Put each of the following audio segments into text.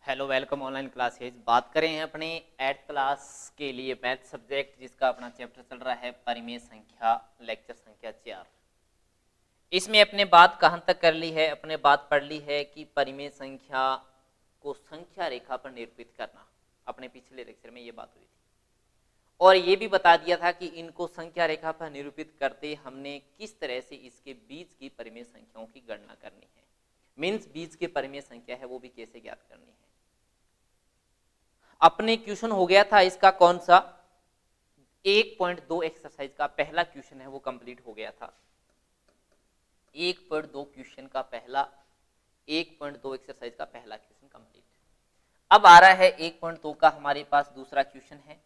Hello welcome online classes. बात करें हैं अपने 8th क्लास के लिए मैथ सब्जेक्ट जिसका अपना चैप्टर चल रहा है परिमेय संख्या, लेक्चर संख्या 4। इसमें अपने बात कहाँ तक कर ली है, अपने बात पढ़ ली है कि परिमेय संख्या को संख्या रेखा पर निरूपित करना। अपने पिछले लेक्चर में ये बात हुई थी और ये भी बता दिया था कि इनको संख्या रेखा पर निरूपित करते हमने किस तरह से इसके बीच की परिमेय संख्याओं की गणना करनी है, मीन्स बीच के परिमेय संख्या है वो भी कैसे ज्ञात करनी है। अपने क्वेश्चन हो गया था इसका कौन सा 1.2 एक्सरसाइज का पहला क्वेश्चन है वो कंप्लीट हो गया था। 1.2 क्वेश्चन का पहला 1.2 एक्सरसाइज का पहला क्वेश्चन कंप्लीट। अब आ रहा है 1.2 का हमारे पास दूसरा क्वेश्चन है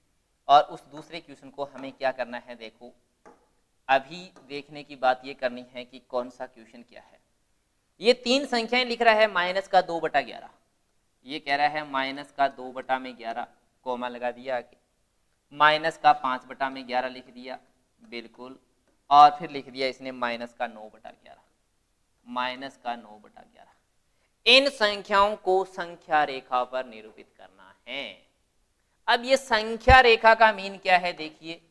और उस दूसरे क्वेश्चन को हमें क्या करना है। देखो अभी देखने की बात ये करनी है कि कौन सा क्वेश्चन क्या है। ये तीन संख्याएं लिख रहा है माइनस का 2/11, ये कह रहा है माइनस का 2/11 कोमा लगा दिया आगे, माइनस का 5/11 लिख दिया बिल्कुल, और फिर लिख दिया इसने माइनस का 9/11, माइनस का 9/11। इन संख्याओं को संख्या रेखा पर निरूपित करना है। अब ये संख्या रेखा का मीन क्या है, देखिए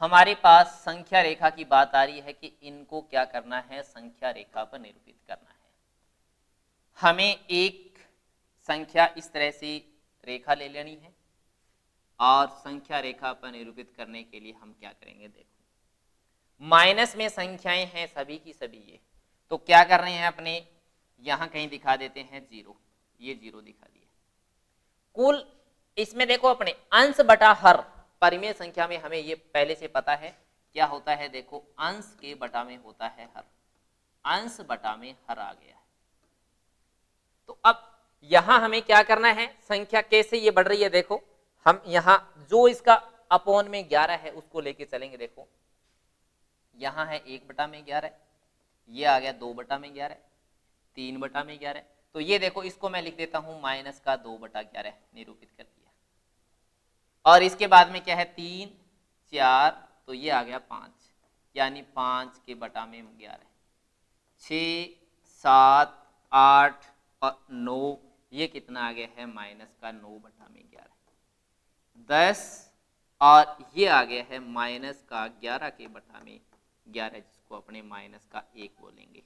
हमारे पास संख्या रेखा की बात आ रही है कि इनको क्या करना है, संख्या रेखा पर निरूपित करना है। हमें एक संख्या इस तरह से रेखा ले लेनी है और संख्या रेखा पर निरूपित करने के लिए हम क्या करेंगे। देखो माइनस में संख्याएं हैं सभी की सभी, ये तो क्या कर रहे हैं अपने यहां कहीं दिखा देते हैं 0, ये 0 दिखा दिया। कुल इसमें देखो अपने अंश बटा हर परिमेय संख्या में हमें ये पहले से पता है क्या होता है। देखो अंश के बटा में होता है हर, अंश बटा में हर आ गया है। तो अब यहां हमें क्या करना है, संख्या कैसे ये बढ़ रही है। देखो हम यहां जो इसका अपॉन में 11 है उसको लेके चलेंगे। देखो यहां है 1/11, ये आ गया 2/11, 3/11। तो ये देखो इसको मैं लिख देता हूं माइनस का 2/11 निरूपित कर दिया। और इसके बाद में क्या है 3 4, तो ये आ गया 5, यानी 5 के बटा में 11, 6 7 8 और 9, ये कितना आ गया है माइनस का 9/11, 10 और ये आ गया है माइनस का 11 के बटा में 11, जिसको अपने माइनस का 1 बोलेंगे।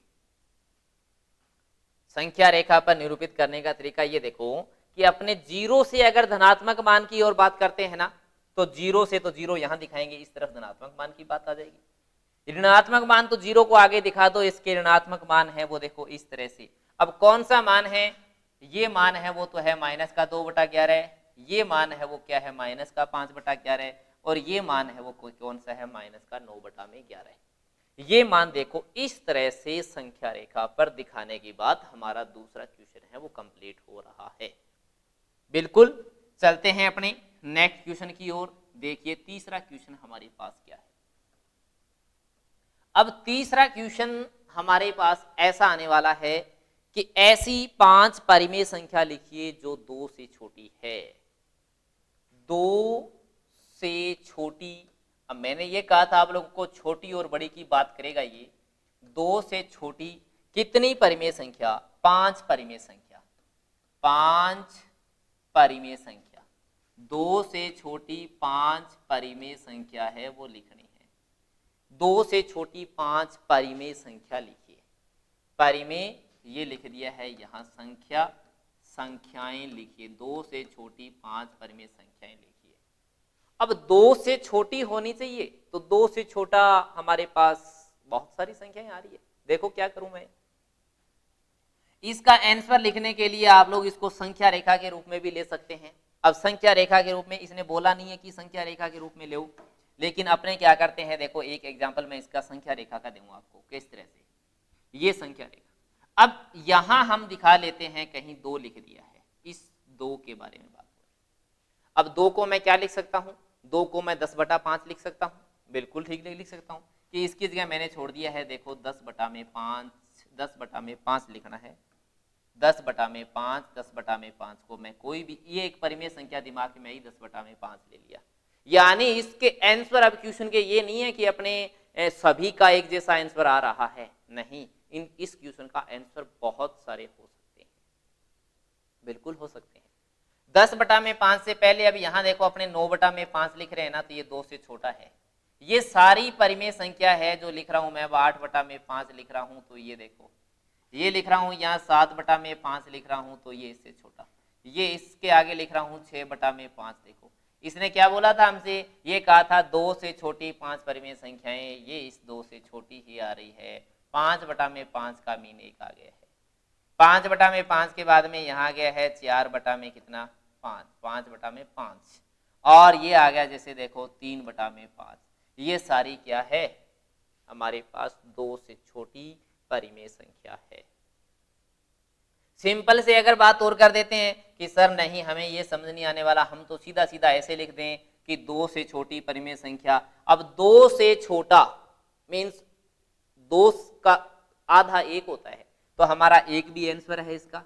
संख्या रेखा पर निरूपित करने का तरीका ये देखो कि अपने 0 से अगर धनात्मक मान की ओर बात करते हैं ना, तो 0 से तो 0 यहां दिखाएंगे, इस तरफ धनात्मक मान की बात आ जाएगी। ऋणात्मक मान तो 0 को आगे दिखा दो, इसके ऋणात्मक मान है वो देखो इस तरह से। अब कौन सा मान है, ये मान है वो तो है माइनस का 2/11, ये मान है वो क्या है माइनस का 5/11, और ये मान है वो कौन सा है माइनस का 9/11। ये मान देखो इस तरह से संख्या रेखा पर दिखाने के बाद हमारा दूसरा क्वेश्चन है वो कंप्लीट हो रहा है। बिल्कुल चलते हैं अपने नेक्स्ट क्वेश्चन की ओर। देखिए तीसरा क्वेश्चन हमारे पास क्या है। अब तीसरा क्वेश्चन हमारे पास ऐसा आने वाला है कि ऐसी 5 परिमेय संख्या लिखिए जो 2 से छोटी है। 2 से छोटी, अब मैंने ये कहा था आप लोगों को छोटी और बड़ी की बात करेगा ये। 2 से छोटी कितनी परिमेय संख्या, 5 परिमेय संख्या, 5 परिमेय संख्या, 2 से छोटी 5 परिमेय संख्या है वो लिखनी है। 2 से छोटी 5 परिमेय संख्या लिखिए। परिमेय ये लिख दिया है यहां, संख्या संख्याएं लिखिए। 2 से छोटी 5 परिमेय संख्याएं लिखिए। अब 2 से छोटी होनी चाहिए, तो 2 से छोटा हमारे पास बहुत सारी संख्याएं आ रही है। देखो क्या करूं मैं, इसका आंसर लिखने के लिए आप लोग इसको संख्या रेखा के रूप में भी ले सकते हैं। अब संख्या रेखा के रूप में इसने बोला नहीं है कि संख्या रेखा के रूप में ले, लेकिन अपने क्या करते हैं, देखो एक एग्जाम्पल मैं इसका संख्या रेखा का दूंगा आपको किस तरह से। ये संख्या रेखा, अब यहां हम दिखा लेते हैं कहीं 2 लिख दिया है, इस 2 के बारे में बात हो रही। अब 2 को मैं क्या लिख सकता हूं, 2 को मैं 10/5 लिख सकता हूं, बिल्कुल ठीक लिख सकता हूं कि इसकी जगह मैंने छोड़ दिया है देखो 10/5, 10/5 लिखना है। 10/5, 10/5 को मैं कोई भी, ये एक परिमेय संख्या दिमाग में ही 10/5 ले लिया। यानी इसके आंसर अब क्वेश्चन के ये नहीं है कि अपने सभी का एक जैसा आंसर आ रहा है, नहीं, इस क्वेश्चन का आंसर बहुत सारे हो सकते हैं। बिल्कुल हो सकते हैं। 10/5 से पहले, अब यहाँ देखो अपने 9/5 लिख रहे हैं ना, तो ये 2 से छोटा है। ये सारी परिमेय संख्या है जो लिख रहा हूं मैं, 8/5 लिख रहा हूं, तो ये देखो ये लिख रहा हूं, यहाँ 7/5 लिख रहा हूं, तो ये इससे छोटा। ये इसके आगे लिख रहा हूं 6/5। देखो इसने क्या बोला था हमसे, ये कहा था 2 से छोटी 5 परिमेय संख्याएं, ये इस 2 से छोटी ही आ रही है। 5/5 का मीन 1 आ गया है। 5/5 के बाद में यहाँ गया है 4/5, 5 और ये आ गया जैसे देखो 3/5। ये सारी क्या है, हमारे पास 2 से छोटी परिमेय संख्या है। सिंपल से अगर बात और कर देते हैं कि सर नहीं हमें ये समझ नहीं आने वाला, हम तो सीधा सीधा ऐसे लिख दें कि 2 से छोटी परिमेय संख्या। अब 2 से छोटा मीन्स 2 का आधा 1 होता है, तो हमारा 1 भी आंसर है इसका,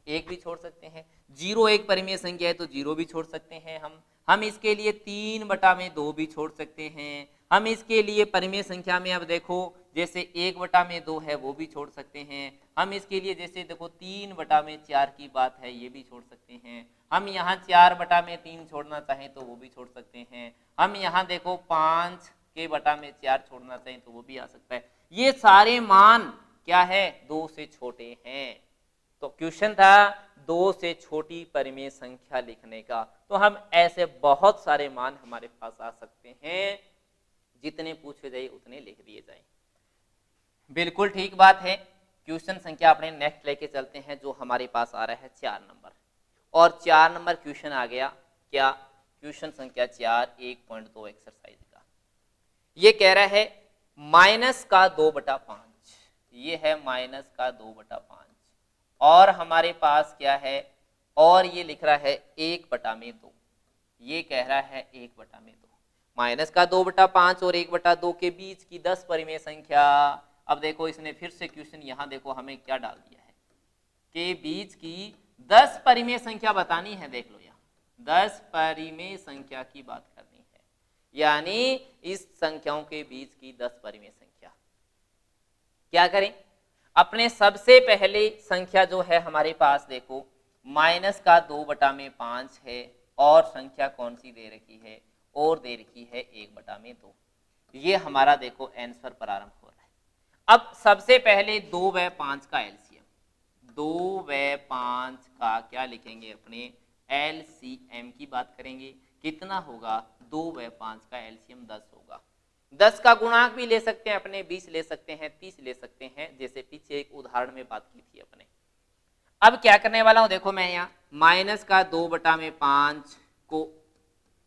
1 भी छोड़ सकते हैं। 0 एक परिमेय संख्या है तो 0 भी छोड़ सकते हैं हम इसके लिए 3/2 भी छोड़ सकते हैं। हम इसके लिए परिमेय संख्या में अब देखो जैसे 1/2 है वो भी छोड़ सकते हैं। हम इसके लिए जैसे देखो 3/4 की बात है, ये भी छोड़ सकते हैं। हम यहाँ 4/3 छोड़ना चाहें तो वो भी छोड़ सकते हैं। हम यहाँ देखो 5/4 छोड़ना चाहें तो वो भी आ सकता है। ये सारे मान क्या है, 2 से छोटे हैं। तो क्वेश्चन था 2 से छोटी परिमेय संख्या लिखने का, तो हम ऐसे बहुत सारे मान हमारे पास आ सकते हैं, जितने पूछे जाए उतने लिख दिए जाए। बिल्कुल ठीक बात है। क्वेश्चन संख्या अपने नेक्स्ट लेके चलते हैं, जो हमारे पास आ रहा है 4 नंबर। और 4 नंबर क्वेश्चन आ गया क्या, क्वेश्चन संख्या 4 1.2 एक्सरसाइज का। ये कह रहा है -2/5, ये है -2/5 और हमारे पास क्या है, और ये लिख रहा है 1/2, ये कह रहा है 1/2। -2/5 और 1/2 के बीच की 10 परिमेय संख्या। अब देखो इसने फिर से क्वेश्चन यहाँ देखो हमें क्या डाल दिया है, के बीच की 10 परिमेय संख्या बतानी है। देख लो यहाँ 10 परिमेय संख्या की बात करनी है, यानी इस संख्याओं के बीच की 10 परिमेय संख्या। क्या करें, अपने सबसे पहले संख्या जो है हमारे पास देखो -2/5 है, और संख्या कौन सी दे रखी है, और दे रखी है 1/2। ये हमारा देखो आंसर प्रारंभ हो रहा है। अब सबसे पहले 2 व 5 का एलसीएम, 2 व 5 का क्या लिखेंगे, अपने एलसीएम की बात करेंगे। कितना होगा, 2 व 5 का एलसीएम 10 होगा। 10 का गुणांक भी ले सकते हैं अपने, 20 ले सकते हैं, 30 ले सकते हैं, जैसे पीछे एक उदाहरण में बात की थी अपने। अब क्या करने वाला हूं, देखो मैं यहाँ -2/5 को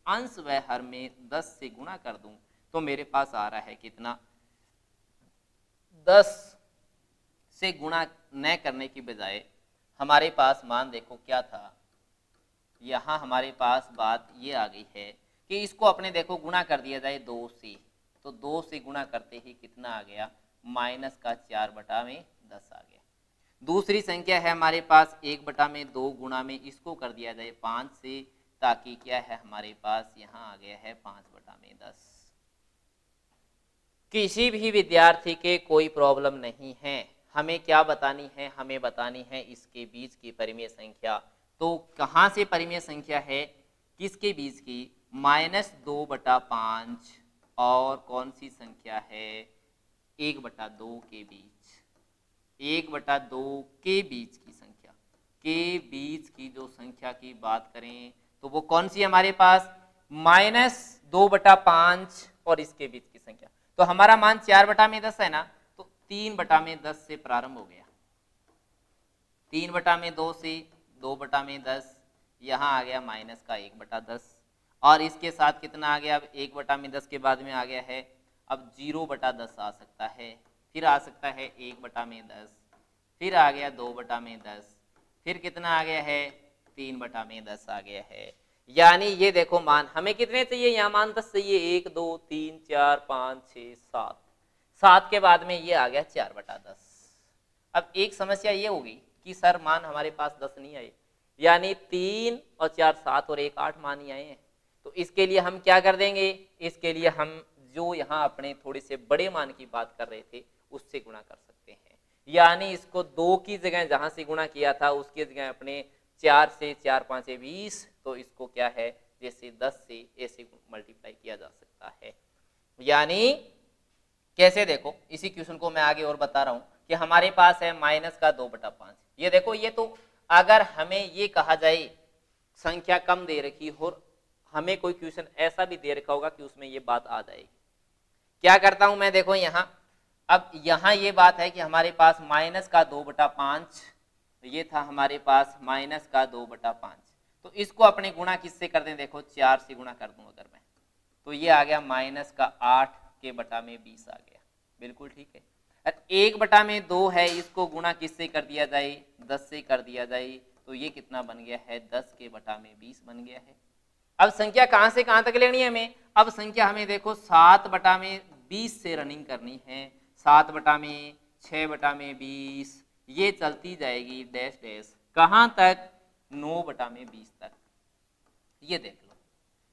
अंश व हर में 10 से गुणा कर दूं, तो मेरे पास आ रहा है कितना, 10 से गुणा न करने की बजाय हमारे पास मान देखो क्या था, यहाँ हमारे पास बात ये आ गई है कि इसको अपने देखो गुणा कर दिया जाए 2 से, तो 2 से गुणा करते ही कितना आ गया, -4/10 आ गया। दूसरी संख्या है हमारे पास 1/2 गुणा में इसको कर दिया जाए 5 से, ताकि क्या है हमारे पास यहाँ आ गया है 5/10। किसी भी विद्यार्थी के कोई प्रॉब्लम नहीं है, हमें क्या बतानी है, हमें बतानी है इसके बीच की परिमेय संख्या। तो कहाँ से परिमेय संख्या है, किसके बीच की, -2/5 और कौन सी संख्या है, 1/2 के बीच, 1/2 के बीच की संख्या, के बीच की जो संख्या की बात करें तो वो कौन सी हमारे पास, -2/5 और इसके बीच की संख्या। तो हमारा मान 4/10 है ना, तो 3/10 से प्रारंभ हो गया, 3/2 से 2/10, यहाँ आ गया माइनस का 1/10, और इसके साथ कितना आ गया, अब 1/10 के बाद में आ गया है अब 0/10 आ सकता है, फिर आ सकता है 1/10, फिर आ गया 2/10, फिर कितना आ गया है 3/10 आ गया है। यानी ये देखो मान हमें कितने चाहिए, यहाँ मान 10 चाहिए, 1 2 3 4 5 6 7, 7 के बाद में ये आ गया 4/10। अब एक समस्या ये होगी कि सर मान हमारे पास 10 नहीं आए, यानी 3 और 4 7 और 1 8 मान ही आए हैं। तो इसके लिए हम क्या कर देंगे, इसके लिए हम जो यहाँ अपने थोड़े से बड़े मान की बात कर रहे थे उससे गुणा कर सकते हैं। यानी इसको 2 की जगह जहां से गुणा किया था उसकी जगह अपने 4 से 4 5 20, तो इसको क्या है जैसे 10 से ऐसे मल्टीप्लाई किया जा सकता है। यानी कैसे देखो, इसी क्वेश्चन को मैं आगे और बता रहा हूं कि हमारे पास है माइनस का 2/5। ये देखो, ये तो अगर हमें ये कहा जाए संख्या कम दे रखी हो, हमें कोई क्वेश्चन ऐसा भी दे रखा होगा कि उसमें ये बात आ जाएगी। क्या करता हूं मैं, देखो यहां, अब यहां ये बात है कि हमारे पास माइनस का 2/5, ये था हमारे पास माइनस का 2/5, तो इसको अपने गुणा किससे कर दें, देखो 4 से गुणा कर दूं अगर मैं, तो ये आ गया माइनस का 8 के बटा में 20 आ गया। बिल्कुल ठीक है। 1/2 है, इसको गुणा किससे कर दिया जाए, 10 से कर दिया जाए, तो ये कितना बन गया है, 10 के बटा में 20 बन गया है। अब संख्या कहां से कहां तक लेनी है हमें, अब संख्या हमें देखो 7/20 से रनिंग करनी है, 7/6/20, ये चलती जाएगी डैश डैश कहां तक, 9/20 तक। ये देख लो,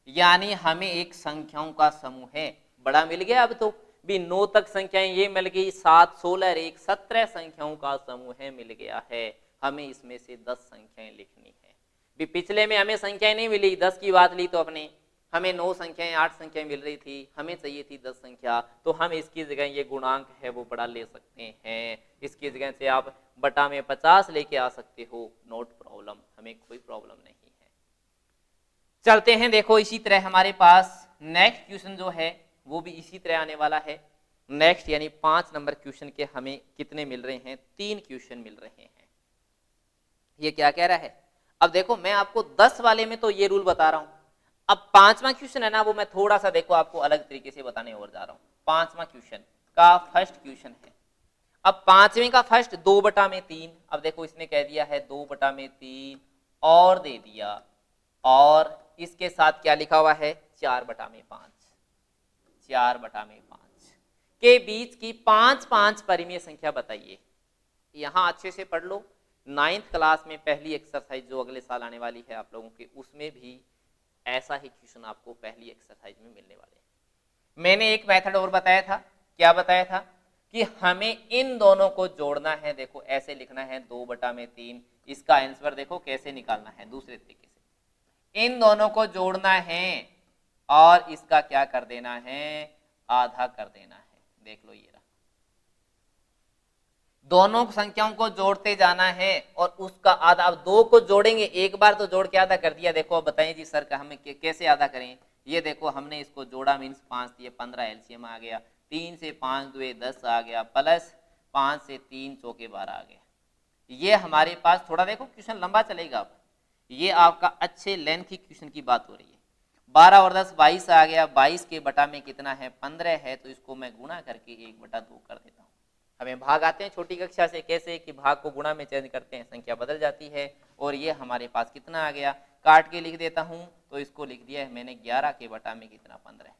यानी हमें एक संख्याओं का समूह है, बड़ा मिल गया। अब तो भी 9 तक संख्याएं ये मिल गई, 7 16 और 1 17 संख्याओं का समूह है मिल गया है। हमें इसमें से 10 संख्याएं लिखनी है। भी पिछले में हमें संख्याएं नहीं मिली, 10 की बात ली तो अपने, हमें 9 संख्याएं 8 संख्याएं मिल रही थी, हमें चाहिए थी 10 संख्या, तो हम इसकी जगह ये गुणांक है वो बड़ा ले सकते हैं। इसकी जगह से आप बटा में 50 लेके आ सकते हो, नोट प्रॉब्लम, हमें कोई प्रॉब्लम नहीं है। चलते हैं, देखो इसी तरह हमारे पास नेक्स्ट क्वेश्चन जो है वो भी इसी तरह आने वाला है। नेक्स्ट यानी 5 नंबर क्वेश्चन के हमें कितने मिल रहे हैं, 3 क्वेश्चन मिल रहे हैं। ये क्या कह रहा है, अब देखो मैं आपको 10 वाले में तो ये रूल बता रहा हूं, अब 5वां क्वेश्चन है ना, वो मैं थोड़ा सा देखो आपको अलग तरीके से बताने और जा रहा हूं। 5वां क्वेश्चन का फर्स्ट क्वेश्चन है, अब 5वें का फर्स्ट 2/3, अब देखो इसने कह दिया है 2/3 और दे दिया, और इसके साथ क्या लिखा हुआ है, 4/5, 4/5 के बीच की 5 5 परिमेय संख्या बताइए। यहां अच्छे से पढ़ लो, 9th क्लास में पहली एक्सरसाइज जो अगले साल आने वाली है आप लोगों के, उसमें भी ऐसा ही क्वेश्चन आपको पहली एक्सरसाइज में मिलने वाले हैं। मैंने एक मेथड और बताया था, क्या बताया था कि हमें इन दोनों को जोड़ना है। देखो ऐसे लिखना है 2/3, इसका आंसर देखो कैसे निकालना है, दूसरे तरीके से इन दोनों को जोड़ना है और इसका क्या कर देना है, आधा कर देना है। देख लो ये रहा, दोनों संख्याओं को जोड़ते जाना है और उसका आधा, अब 2 को जोड़ेंगे, एक बार तो जोड़ के आधा कर दिया। देखो अब बताइए जी सर का हमें कैसे आधा करें, ये देखो हमने इसको जोड़ा मीन्स 5 दिए 15 एलसीएम आ गया, 3 से 5 2 10 आ गया, प्लस 5 से 3 चौके 12 आ गया। ये हमारे पास थोड़ा देखो क्वेश्चन लंबा चलेगा, अब ये आपका अच्छे लेंथ क्वेश्चन की बात हो रही है। 12 और 10 22 आ गया, 22 के बटा में कितना है, 15 है, तो इसको मैं गुणा करके 1/2 कर देता हूँ। हमें भाग आते हैं छोटी कक्षा से, कैसे कि भाग को गुणा में चेंज करते हैं, संख्या बदल जाती है, और ये हमारे पास कितना आ गया, काट के लिख देता हूं, तो इसको लिख दिया है मैंने 11 के बटा में कितना, 15।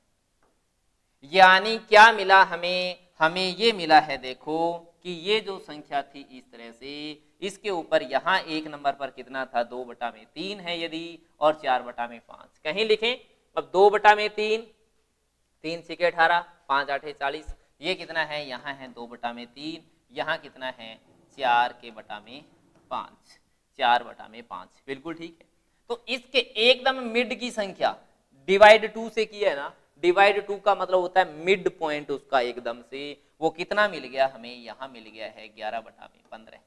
यानी क्या मिला हमें, हमें ये मिला है देखो कि ये जो संख्या थी इस तरह से, इसके ऊपर यहाँ एक नंबर पर कितना था, 2/3 है यदि, और 4/5 कहीं लिखें। अब 2/3, 3 6 18, 5 8 40, ये कितना है, यहाँ है 2/3, यहाँ कितना है 4/5, 4/5, बिल्कुल ठीक है। तो इसके एकदम मिड की संख्या डिवाइड 2 से की है ना, डिवाइड 2 का मतलब होता है मिड पॉइंट उसका एकदम से, वो कितना मिल गया हमें, यहाँ मिल गया है 11/15।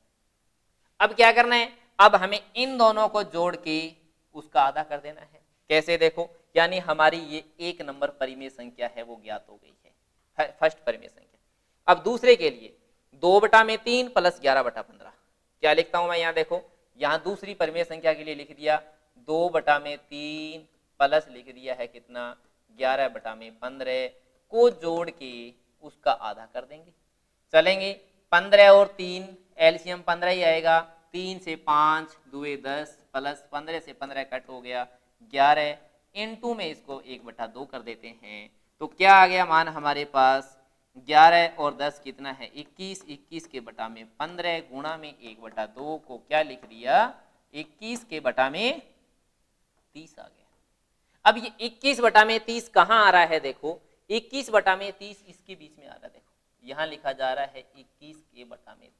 अब क्या करना है, अब हमें इन दोनों को जोड़ के उसका आधा कर देना है। कैसे देखो, यानी हमारी ये एक नंबर परिमेय संख्या है वो ज्ञात हो गई है, फर्स्ट परिमेय संख्या। अब दूसरे के लिए 2/3 प्लस 11/15, क्या लिखता हूं मैं यहाँ, देखो यहाँ दूसरी परिमेय संख्या के लिए लिख दिया 2/3 प्लस लिख दिया है कितना, 11/15 को जोड़ के उसका आधा कर देंगे। चलेंगे 15 और 3 एलसीएम 15 ही आएगा, 3 से 5 2 10 प्लस 15 से 15 कट हो गया 11, इनटू में इसको 1/2 कर देते हैं, तो क्या आ गया मान हमारे पास, 11 और 10 कितना है 21, 21 के बटा में 15 गुणा में 1/2 को क्या लिख दिया, 21 के बटा में 30 आ गया। अब ये 21/30 कहाँ आ रहा है, देखो 21/30 इसके बीच में आ रहा है, देखो यहाँ लिखा जा रहा है 21 के बटा में 30।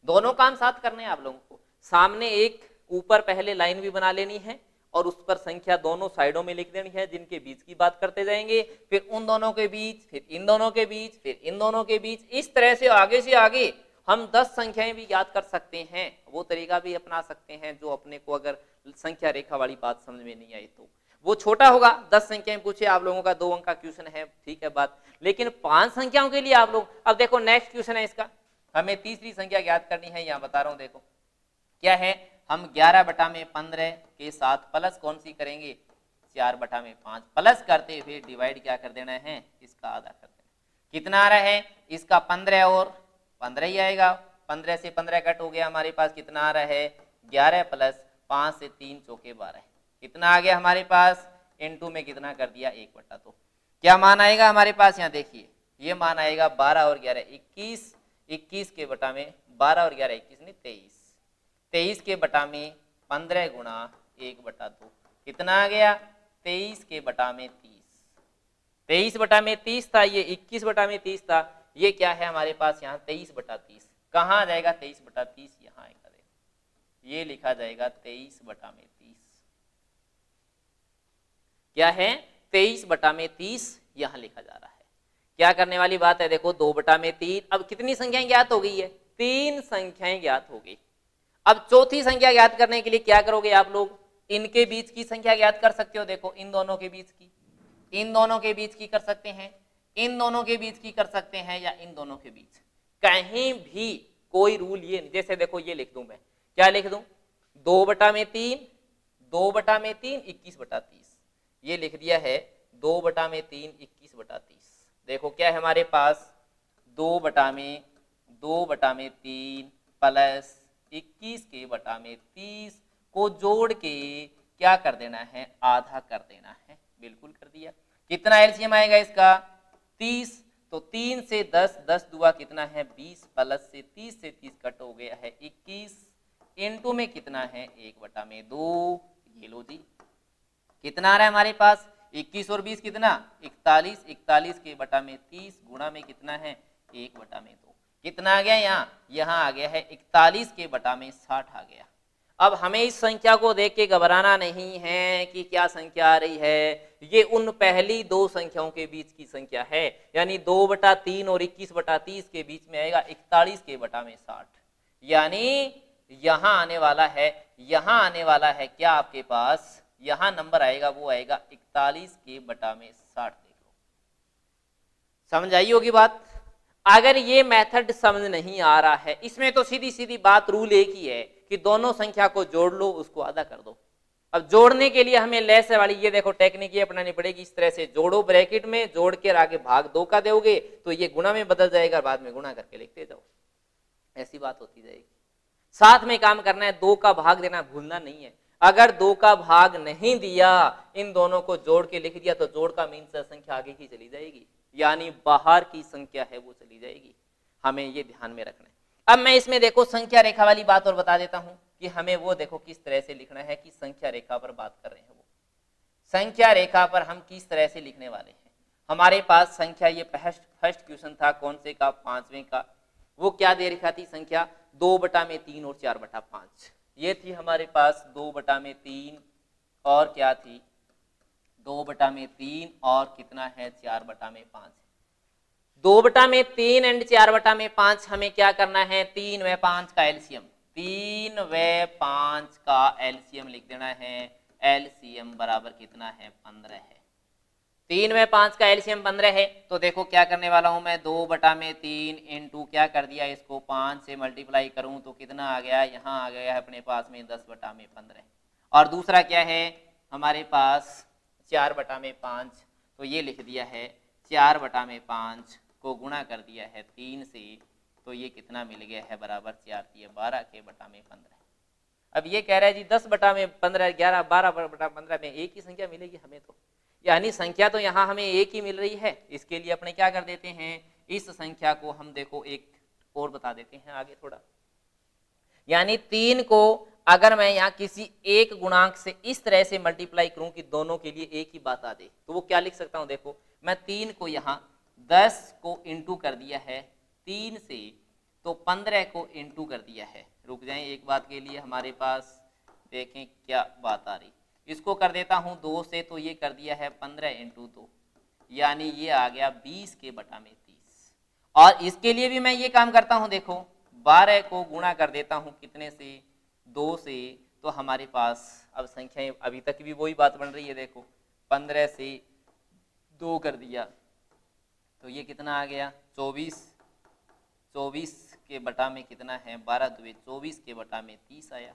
दोनों काम साथ करने हैं आप लोगों को, सामने एक ऊपर पहले लाइन भी बना लेनी है और उस पर संख्या दोनों साइडों में लिख देनी है, जिनके बीच की बात करते जाएंगे, फिर उन दोनों के बीच, फिर इन दोनों के बीच, फिर इन दोनों के बीच, इस तरह से आगे हम 10 संख्याएं भी याद कर सकते हैं। वो तरीका भी अपना सकते हैं जो अपने को अगर संख्या रेखा वाली बात समझ में नहीं आई तो वो छोटा होगा। 10 संख्याएं पूछे आप लोगों का, 2 अंक का क्वेश्चन है, ठीक है बात, लेकिन 5 संख्याओं के लिए आप लोग, अब देखो नेक्स्ट क्वेश्चन है इसका, हमें तीसरी संख्या याद करनी है। यहां बता रहा हूं, देखो क्या है, हम 11/15 के साथ प्लस कौन सी करेंगे, 4/5 प्लस करते हुए डिवाइड क्या कर देना है, इसका आधा कर देना। कितना आ रहा है इसका, 15 और 15 ही आएगा। 15 से 15 कट हो गया, हमारे पास कितना आ रहा है, 11 प्लस 5 से 3 चौके 12, कितना आ गया हमारे पास, इनटू में कितना कर दिया, 1/2। क्या मान आएगा हमारे पास, यहाँ देखिए ये मान आएगा 12 और 11 21, 21 के बटा में 12 और 11 21 नहीं 23, 23 के बटा में 15 गुणा 1/2, कितना आ गया, 23 के बटा में 30, 23 बटा में 30 था, ये 21 बटा में 30 था, ये क्या है हमारे पास यहाँ 23/30, कहाँ आ जाएगा 23/30, यहाँ आएगा, ये लिखा जाएगा 23/30, क्या है 23/30 यहां लिखा जा रहा है। क्या करने वाली बात है, देखो 2/3, अब कितनी संख्याएं ज्ञात हो गई है, 3 संख्याएं ज्ञात हो गई। अब चौथी संख्या ज्ञात करने के लिए क्या करोगे आप लोग, इनके बीच की संख्या ज्ञात कर सकते हो, देखो इन दोनों के बीच की, इन दोनों के बीच की कर सकते हैं, इन दोनों के बीच की कर सकते हैं, या इन दोनों के बीच, कहीं भी कोई रूल ये, जैसे देखो ये लिख दूं मैं, क्या लिख दूं, 2/3, 2/3 21/30, ये लिख दिया है 2/3 21/30। देखो क्या है हमारे पास, 2/3 प्लस 21 के बटा में 30 को जोड़ के क्या कर देना है, आधा कर देना है, बिल्कुल कर दिया। कितना एलसीएम आएगा इसका, 30, तो 3 से 10, 10 दुआ कितना है 20, प्लस से 30 से 30 कट हो गया है 21, इनटू में कितना है 1/2, ये लो जी, कितना आ रहा है हमारे पास, 21 और 20 कितना 41, 41 के बटा में 30 गुणा में कितना है 1/2, कितना आ गया, यहाँ आ गया है 41 के बटा में 60 आ गया। अब हमें इस संख्या को देख के घबराना नहीं है कि क्या संख्या आ रही है, ये उन पहली 2 संख्याओं के बीच की संख्या है, यानी 2/3 और 21/30 के बीच में आएगा 41 के बटा में 60, यानी यहां आने वाला है, यहां आने वाला है क्या आपके पास, यहां नंबर आएगा वो आएगा 41 के बटा में 60, देख लो, समझ आई होगी बात। अगर ये मेथड समझ नहीं आ रहा है, इसमें तो सीधी सीधी बात, रूल एक ही है कि दोनों संख्या को जोड़ लो, उसको आधा कर दो। अब जोड़ने के लिए हमें लेस वाली ये देखो टेक्निक ये अपनानी पड़ेगी, इस तरह से जोड़ो, ब्रैकेट में जोड़ के आगे भाग 2 का दोगे तो ये गुणा में बदल जाएगा, बाद में गुणा करके लिखते जाओ, ऐसी बात होती जाएगी। साथ में काम करना है, 2 का भाग देना भूलना नहीं है। अगर 2 का भाग नहीं दिया, इन दोनों को जोड़ के लिख दिया, तो जोड़ का मीन्स संख्या आगे की चली जाएगी, यानी बाहर की संख्या है वो चली जाएगी, हमें ये ध्यान में रखना है। अब मैं इसमें देखो संख्या रेखा वाली बात और बता देता हूं कि हमें वो देखो किस तरह से लिखना है, कि संख्या रेखा पर बात कर रहे हैं, वो संख्या रेखा पर हम किस तरह से लिखने वाले हैं। हमारे पास संख्या, ये फर्स्ट क्वेश्चन था कौन से का, 5वें का, वो क्या दे रखा थी संख्या, 2/3 और 4/5, ये थी हमारे पास 2/3 और क्या थी 2/3 और कितना है 4/5। 2/3 एंड 4/5 हमें क्या करना है, 3 व 5 का एलसीएम, 3 व 5 का एलसीएम लिख देना है, एलसीएम बराबर कितना है 15 है, 3 व 5 का एलसीएम 15 है। तो देखो क्या करने वाला हूं मैं, 2/3 इंटू क्या कर दिया, इसको 5 से मल्टीप्लाई करूं तो कितना आ गया, यहाँ आ गया है अपने पास में 10/15, और दूसरा क्या है हमारे पास 4/5, तो ये लिख दिया है 4/5 को गुणा कर दिया है 3 से, तो ये कितना मिल गया है बराबर 4 दिए 12 के बटा में 15। अब ये कह रहा है जी 10/15 11 12/15 में एक ही संख्या मिलेगी हमें, तो यानी संख्या तो यहाँ हमें एक ही मिल रही है। इसके लिए अपने क्या कर देते हैं, इस संख्या को हम देखो एक और बता देते हैं आगे थोड़ा, यानी 3 को अगर मैं यहाँ किसी एक गुणांक से इस तरह से मल्टीप्लाई करूं कि दोनों के लिए एक ही बात आ दे, तो वो क्या लिख सकता हूं, देखो मैं 3 को यहाँ 10 को इंटू कर दिया है 3 से, तो 15 को इंटू कर दिया है, रुक जाएं एक बात के लिए, हमारे पास देखें क्या बात आ रही। इसको कर देता हूं 2 से, तो ये कर दिया है 15 इंटू 2, यानी ये आ गया 20 के बटा में 30। और इसके लिए भी मैं ये काम करता हूं, देखो 12 को गुणा कर देता हूं कितने से, 2 से, तो हमारे पास अब संख्याएं अभी तक भी वही बात बन रही है। देखो 15 से 2 कर दिया तो ये कितना आ गया 24, 24 के बटा में कितना है 12 दुए 24 के बटा में 30 आया।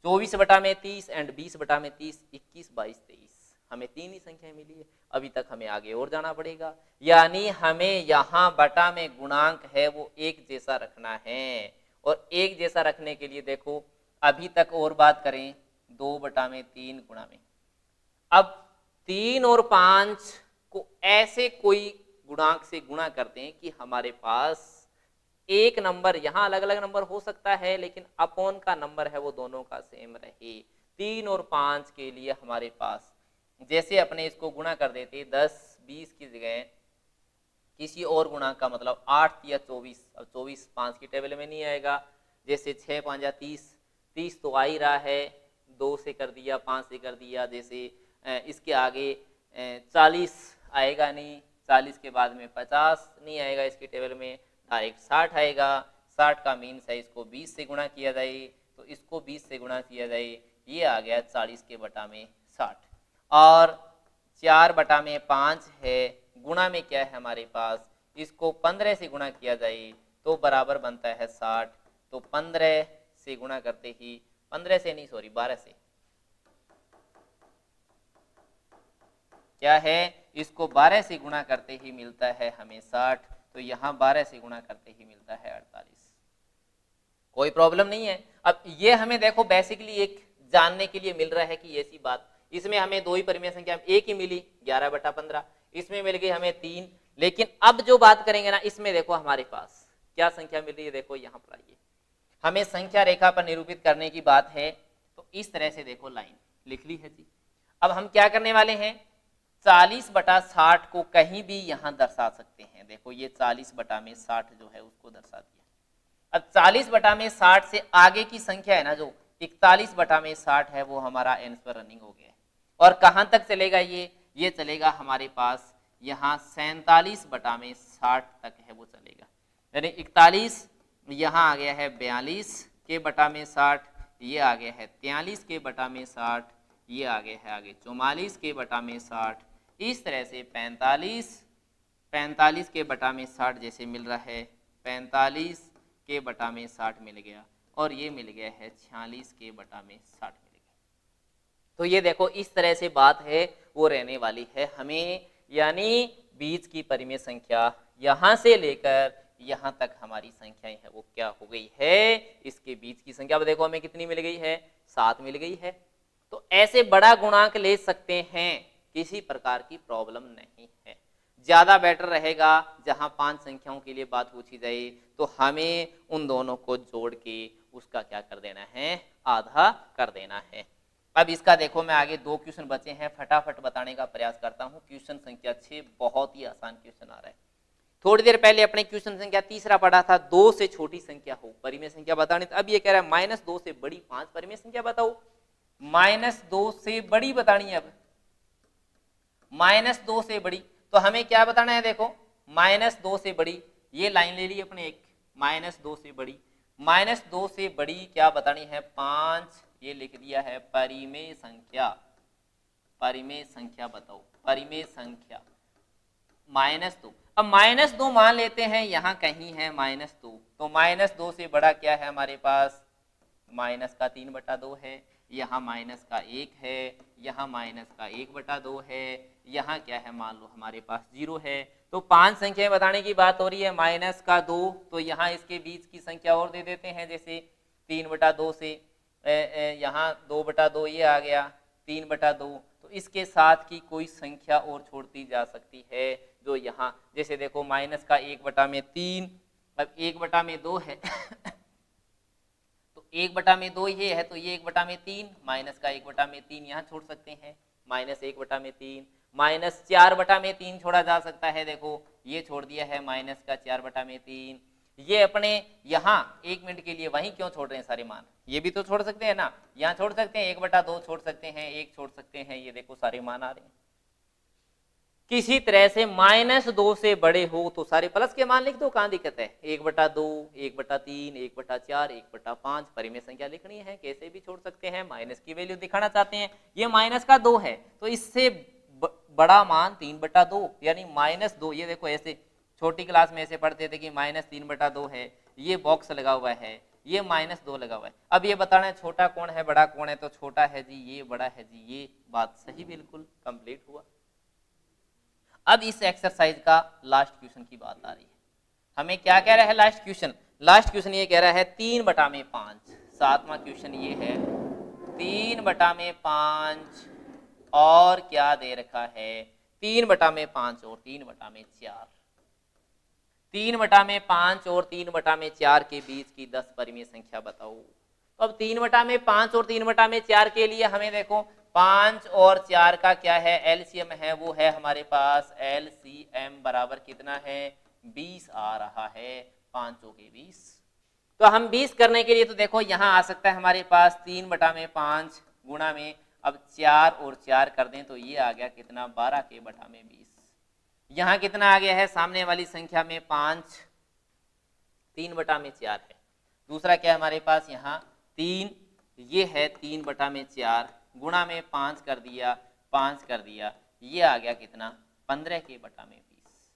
24 बटा में 30 एंड 20 बटा में 30, 21, 22, 23, हमें 3 ही संख्याएं मिली है। अभी तक हमें आगे और जाना पड़ेगा, यानी हमें यहाँ बटा में गुणांक है वो एक जैसा रखना है। और एक जैसा रखने के लिए देखो अभी तक और बात करें 2 बटा में 3 गुणा में, अब 3 और 5 को ऐसे कोई गुणांक से गुणा करते हैं कि हमारे पास एक नंबर, यहां अलग अलग नंबर हो सकता है लेकिन अपॉन का नंबर है वो दोनों का सेम रहे। 3 और 5 के लिए हमारे पास जैसे अपने इसको गुणा कर देते 10 20 की जगह किसी और गुणांक का, मतलब 8 या 24, अब 24 5 की टेबल में नहीं आएगा, जैसे 6 5 या 30, 30 तो आ ही रहा है, 2 से कर दिया 5 से कर दिया, जैसे इसके आगे 40 आएगा नहीं, 40 के बाद में 50 नहीं आएगा इसकी टेबल में, डायरेक्ट 60 आएगा। 60 का मीन्स है इसको 20 से गुणा किया जाए, तो इसको 20 से गुणा किया जाए, ये आ गया 40 के बटा में 60। और 4 बटा में 5 है, गुणा में क्या है हमारे पास, इसको 15 से गुणा किया जाए तो बराबर बनता है 60। तो 15 से गुणा करते ही, 15 से नहीं सॉरी 12 से, क्या है इसको 12 से गुणा करते ही मिलता है हमें 60, तो यहाँ 12 से गुणा करते ही मिलता है 48। कोई प्रॉब्लम नहीं है। अब ये हमें देखो बेसिकली एक जानने के लिए मिल रहा है कि ऐसी बात, इसमें हमें 2 ही परिमेय संख्या एक ही मिली 11 बटा 15, इसमें मिल गई हमें 3, लेकिन अब जो बात करेंगे ना इसमें देखो हमारे पास क्या संख्या मिल रही है, देखो यहाँ पर आइए, हमें संख्या रेखा पर निरूपित करने की बात है, तो इस तरह से देखो लाइन लिख ली है जी। अब हम क्या करने वाले हैं, 40 बटा 60 को कहीं भी यहां दर्शा सकते हैं। देखो ये 40 बटा में 60 जो है उसको दर्शा दिया। अब 40 बटा में 60 से आगे की संख्या है ना जो 41 बटा में 60 है, वो हमारा आंसर रनिंग हो गया है। और कहां तक चलेगा ये चलेगा हमारे पास यहाँ 47 बटा में 60 तक है वो चलेगा, यानी 41 यहाँ आ गया है 42 के बटा में 60, ये आ गया है 43 के बटा में 60, ये आ गया है आगे 44 के बटा में 60, इस तरह से 45 के बटा में 60 जैसे मिल रहा है, 45 के बटा में 60 मिल गया, और ये मिल गया है 46 के बटा में 60 मिल गया। तो ये देखो इस तरह से बात है वो रहने वाली है हमें, यानी बीच की परिमेय संख्या यहां से लेकर यहां तक हमारी संख्याएं है वो क्या हो गई है, इसके बीच की संख्या। अब देखो हमें कितनी मिल गई है, 7 मिल गई है। तो ऐसे बड़ा गुणांक ले सकते हैं, किसी प्रकार की प्रॉब्लम नहीं है। ज्यादा बेटर रहेगा जहां 5 संख्याओं के लिए बात पूछी जाए तो हमें उन दोनों को जोड़ के उसका क्या कर देना है, आधा कर देना है। अब इसका देखो मैं आगे 2 क्वेश्चन बचे हैं, फटाफट बताने का प्रयास करता हूं। क्वेश्चन संख्या 6 बहुत ही आसान क्वेश्चन आ रहा है। थोड़ी देर पहले अपने क्वेश्चन संख्या तीसरा पढ़ा था, 2 से छोटी संख्या हो परिमेय संख्या बतानी, अब ये कह रहा है -2 से बड़ी 5 परिमेय संख्या बताओ। -2 से बड़ी बतानी है, अब -2 से बड़ी, तो हमें क्या बताना है, देखो -2 से बड़ी, ये लाइन ले ली अपने एक, -2 से बड़ी, -2 से बड़ी क्या बतानी है 5, ये लिख दिया है परिमेय संख्या, परिमेय संख्या बताओ, परिमेय संख्या -2। अब -2 मान लेते हैं यहाँ कहीं है -2, तो -2 से बड़ा क्या है हमारे पास, -3/2 है, यहाँ -1 है, यहाँ -1/2 है, यहाँ क्या है मान लो हमारे पास 0 है। तो 5 संख्याएं बताने की बात हो रही है, -2, तो यहाँ इसके बीच की संख्या और दे देते हैं, जैसे 3/2 से यहाँ 2/2 ये आ गया, 3/2, तो इसके साथ की कोई संख्या और छोड़ती जा सकती है, जो यहाँ जैसे देखो -1/3, अब 1/2 है तो 1/2 ये है, तो ये 1/3, -1/3 यहाँ छोड़ सकते हैं, -1/3, -4/3 छोड़ा जा सकता है, देखो ये छोड़ दिया है -4/3, ये अपने यहाँ 1 मिनट के लिए वहीं क्यों छोड़ रहे हैं सारे मान, ये भी तो छोड़ सकते हैं ना, यहाँ छोड़ सकते हैं 1/2 छोड़ सकते हैं, 1 छोड़ सकते हैं, ये देखो सारे मान आ रहे हैं। किसी तरह से -2 से बड़े हो तो सारे प्लस के मान लिख दो, कहाँ दिक्कत है, 1/2, 1/3, 1/4, 1/5 परिमेय संख्या लिखनी है, कैसे भी छोड़ सकते हैं, माइनस की वैल्यू दिखाना चाहते हैं, ये -2 है तो इससे बड़ा मान 3/2 यानी -2, ये देखो ऐसे छोटी क्लास में ऐसे पढ़ते थे कि -3/2 है, ये बॉक्स लगा हुआ है, ये -2 लगा हुआ है। अब ये बताना है छोटा कौन है बड़ा कौन है, तो छोटा है जी ये, बड़ा है जी ये, बात सही बिल्कुल कंप्लीट हुआ। अब इस एक्सरसाइज का लास्ट क्वेश्चन की बात आ रही है, हमें क्या कह रहा है लास्ट क्वेश्चन, लास्ट क्वेश्चन ये कह रहा है 3/5, 7वां क्वेश्चन ये है 3/5 और क्या दे रखा है 3/5 और 3/4, 3/5 और 3/4 के बीच की 10 परिमेय संख्या बताओ। तो अब 3/5 और 3/4 के लिए हमें देखो 5 और 4 का क्या है एलसीएम है, वो है हमारे पास एलसीएम बराबर कितना है 20 आ रहा है, 5 के 20। तो हम 20 करने के लिए तो देखो यहाँ आ सकता है हमारे पास 3/5 गुणा में, अब 4 और 4 कर दें तो ये आ गया कितना 12/20। यहाँ कितना आ गया है सामने वाली संख्या में 5, 3/4 है, दूसरा क्या है हमारे पास यहाँ 3, ये है 3/4 गुणा में 5 कर दिया, 5 कर दिया, ये आ गया कितना 15/20।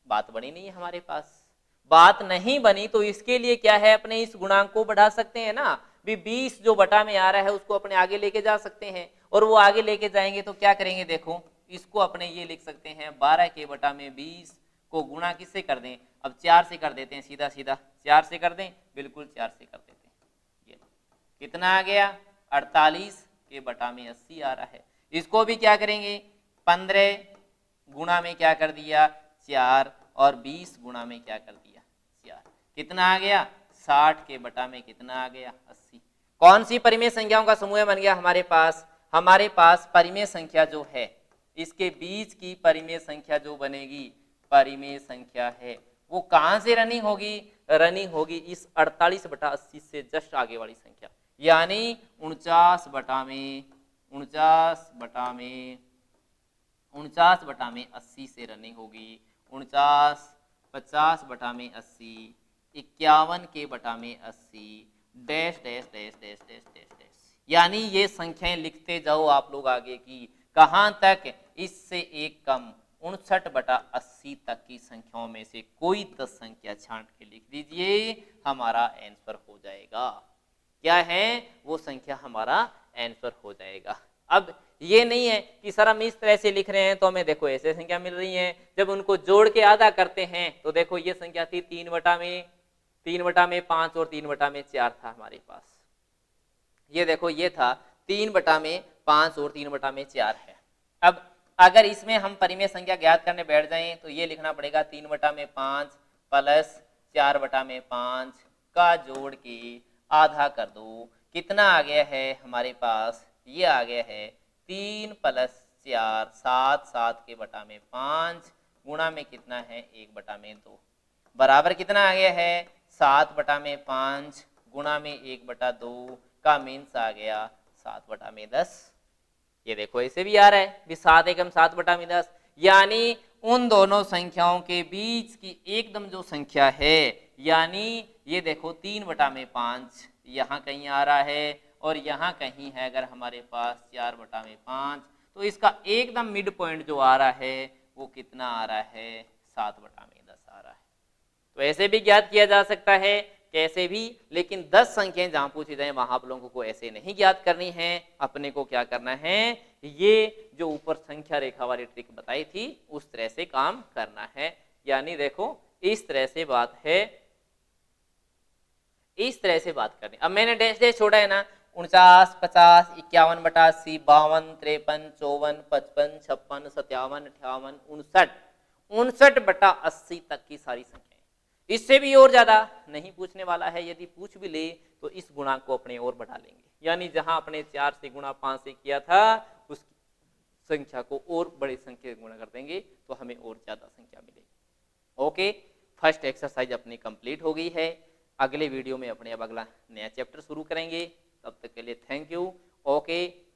बात बनी नहीं है हमारे पास, बात नहीं बनी तो इसके लिए क्या है अपने इस गुणांक को बढ़ा सकते हैं ना, भी 20 जो बटा में आ रहा है उसको अपने आगे लेके जा सकते हैं, और वो आगे लेके जाएंगे तो क्या करेंगे देखो इसको अपने ये लिख सकते हैं 12/20 को गुणा किससे कर दें, अब 4 से कर देते हैं, सीधा सीधा 4 से कर दें, बिल्कुल 4 से कर देते हैं, ये कितना आ गया 48/80 आ रहा है। इसको भी क्या करेंगे 15 गुणा में क्या कर दिया 4 और 20 गुणा में क्या कर दिया 4, कितना आ गया 60 में कितना आ गया 80। कौन सी परिमेय संख्याओं का समूह बन गया हमारे पास, हमारे पास परिमेय संख्या जो है इसके बीच की परिमेय संख्या जो बनेगी परिमेय संख्या है वो कहां से रनिंग होगी, रनिंग होगी इस 48/80 से जस्ट आगे वाली संख्या, यानी 49/80 से रनिंग होगी, 49, 50/80, 51/80 dash dash dash dash dash dash dash, यानी ये संख्याएं लिखते जाओ आप लोग आगे की कहां तक, इससे एक कम 59/80 तक की संख्याओं में से कोई 10 संख्या छांट के लिख दीजिए, हमारा आंसर हो जाएगा, क्या है वो संख्या हमारा आंसर हो जाएगा। अब ये नहीं है कि सर हम इस तरह से लिख रहे हैं तो हमें देखो ऐसे संख्या मिल रही है, जब उनको जोड़ के आधा करते हैं तो देखो ये संख्या थी 3/5 और 3/4 था हमारे पास, ये देखो ये था 3/5 और 3/4 है। अब अगर इसमें हम परिमेय संख्या ज्ञात करने बैठ जाएं तो ये लिखना पड़ेगा 3/5 प्लस 4/5 का जोड़ के आधा कर दो, कितना आ गया है हमारे पास, ये आ गया है 3 + 4 7, 7/5 गुणा में कितना है 1/2 बराबर कितना आ गया है 7/5 गुणा में 1/2 का मीन्स आ गया 7/10। ये देखो ऐसे भी आ रहा है भी 7 एकम 7/10, यानी उन दोनों संख्याओं के बीच की एकदम जो संख्या है, यानी ये देखो 3/5 यहाँ कहीं आ रहा है और यहाँ कहीं है अगर हमारे पास 4/5, तो इसका एकदम मिड पॉइंट जो आ रहा है वो कितना आ रहा है 7/10 आ रहा है। तो ऐसे भी ज्ञात किया जा सकता है, कैसे भी, लेकिन 10 संख्याएं जहां पूछी जाए वहां आप लोगों को ऐसे नहीं ज्ञात करनी है, अपने को क्या करना है, ये जो ऊपर संख्या रेखा वाली ट्रिक बताई थी उस तरह से काम करना है, यानी देखो इस तरह से बात है, इस तरह से बात करनी। अब मैंने डैश डैश छोड़ा है ना, 49, 50, 51/80, 52, 53, 54, 55, 56, 57, 58, 59/80 तक की सारी संख्याएं, इससे भी और ज्यादा नहीं पूछने वाला है, यदि पूछ भी ले तो इस गुणांक को अपने और बढ़ा लेंगे, यानी जहां अपने 4 से गुणा 5 से किया था उस संख्या को और बड़ी संख्या गुणा कर देंगे तो हमें और ज्यादा संख्या मिलेगी। ओके, फर्स्ट एक्सरसाइज अपनी कंप्लीट हो गई है। अगले वीडियो में अपने अब अगला नया चैप्टर शुरू करेंगे। तब तक के लिए थैंक यू। ओके।